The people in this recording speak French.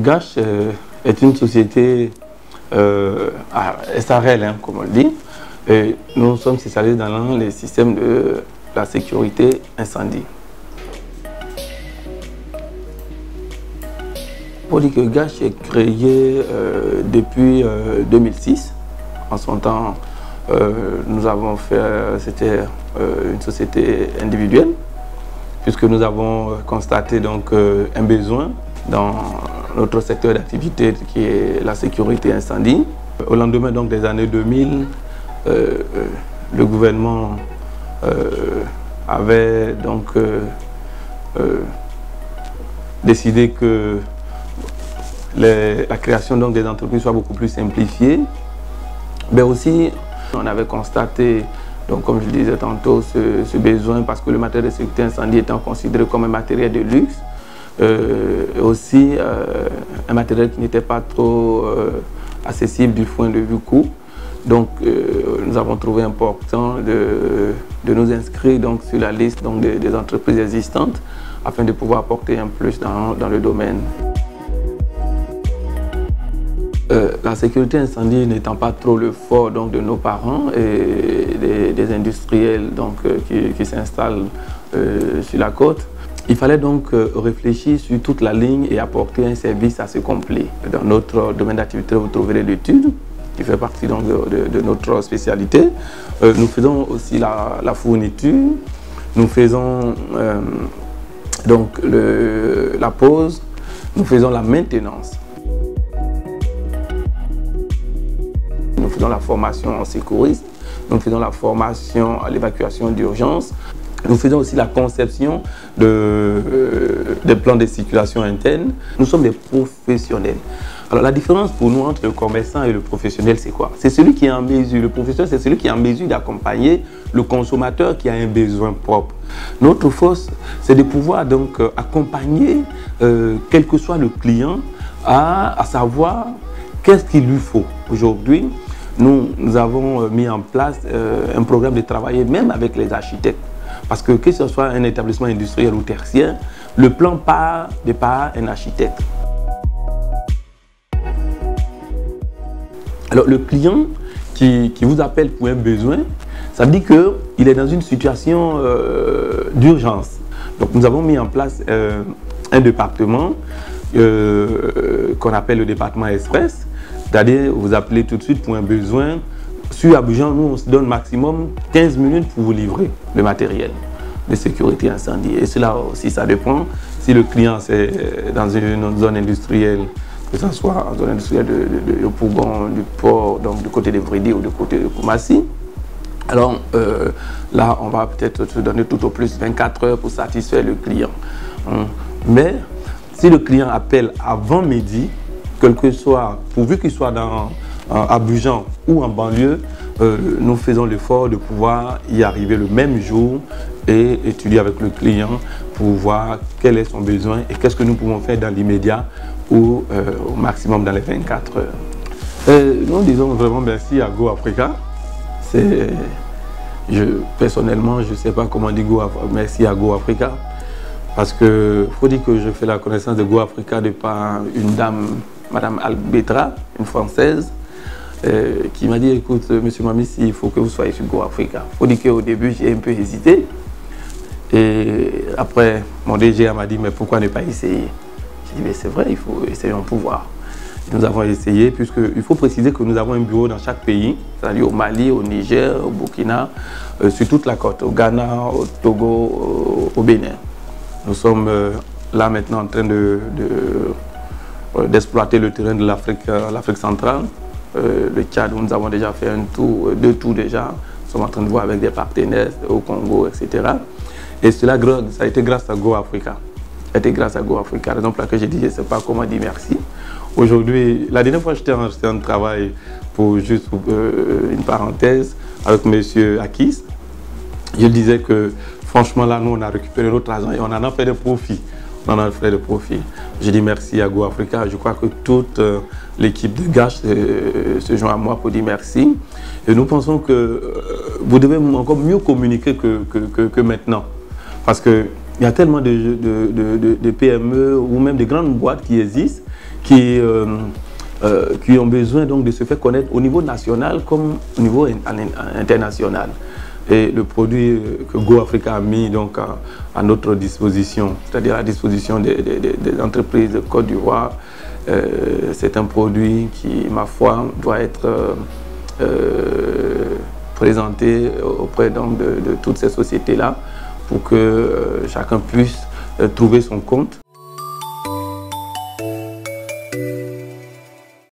GACH est une société SARL, hein, comme on le dit. Et nous sommes spécialisés dans les systèmes de la sécurité incendie. Pour dire que GACH est créé depuis 2006. En son temps, nous avons fait, c'était une société individuelle, puisque nous avons constaté donc un besoin dans notre secteur d'activité qui est la sécurité incendie. Au lendemain donc des années 2000, le gouvernement avait donc décidé que la création donc des entreprises soit beaucoup plus simplifiée, mais aussi on avait constaté, donc comme je le disais tantôt, ce besoin parce que le matériel de sécurité incendie étant considéré comme un matériel de luxe, aussi un matériel qui n'était pas trop accessible du point de vue coût. Donc nous avons trouvé important de nous inscrire donc, sur la liste donc, des entreprises existantes afin de pouvoir apporter un plus dans le domaine. La sécurité incendie n'étant pas trop le fort donc, de nos parents et des industriels donc, qui s'installent sur la côte, il fallait donc réfléchir sur toute la ligne et apporter un service assez complet. Dans notre domaine d'activité, vous trouverez l'étude, qui fait partie donc, de notre spécialité. Nous faisons aussi la fourniture, nous faisons donc la pose, nous faisons la maintenance. Nous faisons la formation en secouriste, nous faisons la formation à l'évacuation d'urgence, nous faisons aussi la conception des plans de circulation interne. Nous sommes des professionnels. Alors la différence pour nous entre le commerçant et le professionnel, c'est quoi? C'est celui qui est en mesure, le professionnel, c'est celui qui est en mesure d'accompagner le consommateur qui a un besoin propre. Notre force, c'est de pouvoir donc accompagner, quel que soit le client, à savoir qu'est-ce qu'il lui faut. Aujourd'hui, nous avons mis en place un programme de travail même avec les architectes. Parce que ce soit un établissement industriel ou tertiaire, le plan part de par un architecte. Alors le client qui vous appelle pour un besoin, ça veut dire qu'il est dans une situation d'urgence. Donc nous avons mis en place un département qu'on appelle le département express. C'est-à-dire vous appelez tout de suite pour un besoin. Sur Abidjan, nous on se donne maximum 15 minutes pour vous livrer le matériel de sécurité incendie. Et cela aussi, ça dépend. Si le client c'est dans une zone industrielle, que ce soit en zone industrielle de Pougon, du port, donc du côté de Vridi ou du côté de Koumassi, alors là, on va peut-être se donner tout au plus 24 heures pour satisfaire le client. Mais si le client appelle avant midi, quel que soit, pourvu qu'il soit dans Abidjan ou en banlieue, nous faisons l'effort de pouvoir y arriver le même jour et étudier avec le client pour voir quel est son besoin et qu'est-ce que nous pouvons faire dans l'immédiat ou au maximum dans les 24 heures. Nous disons vraiment merci à Go Africa. Personnellement, je ne sais pas comment dire merci à Go Africa parce que faut dire que je fais la connaissance de Go Africa de par une dame, Madame Albetra, une Française, qui m'a dit, écoute, Monsieur Mamissi, il faut que vous soyez sur Go Africa. Il faut dire qu'au début, j'ai un peu hésité. Et après, mon DG m'a dit, mais pourquoi ne pas essayer? J'ai dit, mais c'est vrai, il faut essayer un pouvoir. Nous avons essayé, puisqu'il faut préciser que nous avons un bureau dans chaque pays, c'est-à-dire au Mali, au Niger, au Burkina, sur toute la côte, au Ghana, au Togo, au Bénin. Nous sommes là maintenant en train d'exploiter le terrain de l'Afrique centrale, le Tchad, où nous avons déjà fait deux tours déjà. Nous sommes en train de voir avec des partenaires au Congo, etc. Et cela, ça a été grâce à Go Africa. Ça a été grâce à Go Africa. Raison pour laquelle j'ai dit, je ne sais pas comment dire merci. Aujourd'hui, la dernière fois, j'étais en travail pour juste une parenthèse avec M. Akis. Je disais que franchement, là, nous, on a récupéré notre argent et on en a fait des profits. On en a fait des profits. Je dis merci à Go Africa. Je crois que toute l'équipe de GACH se joint à moi pour dire merci. Et nous pensons que vous devez encore mieux communiquer que maintenant. Parce qu'il y a tellement de PME ou même de grandes boîtes qui existent, qui ont besoin donc de se faire connaître au niveau national comme au niveau international. Et le produit que Go Africa a mis donc à notre disposition, c'est-à-dire à la disposition des entreprises de Côte d'Ivoire, c'est un produit qui, ma foi, doit être présenté auprès donc, de toutes ces sociétés-là pour que chacun puisse trouver son compte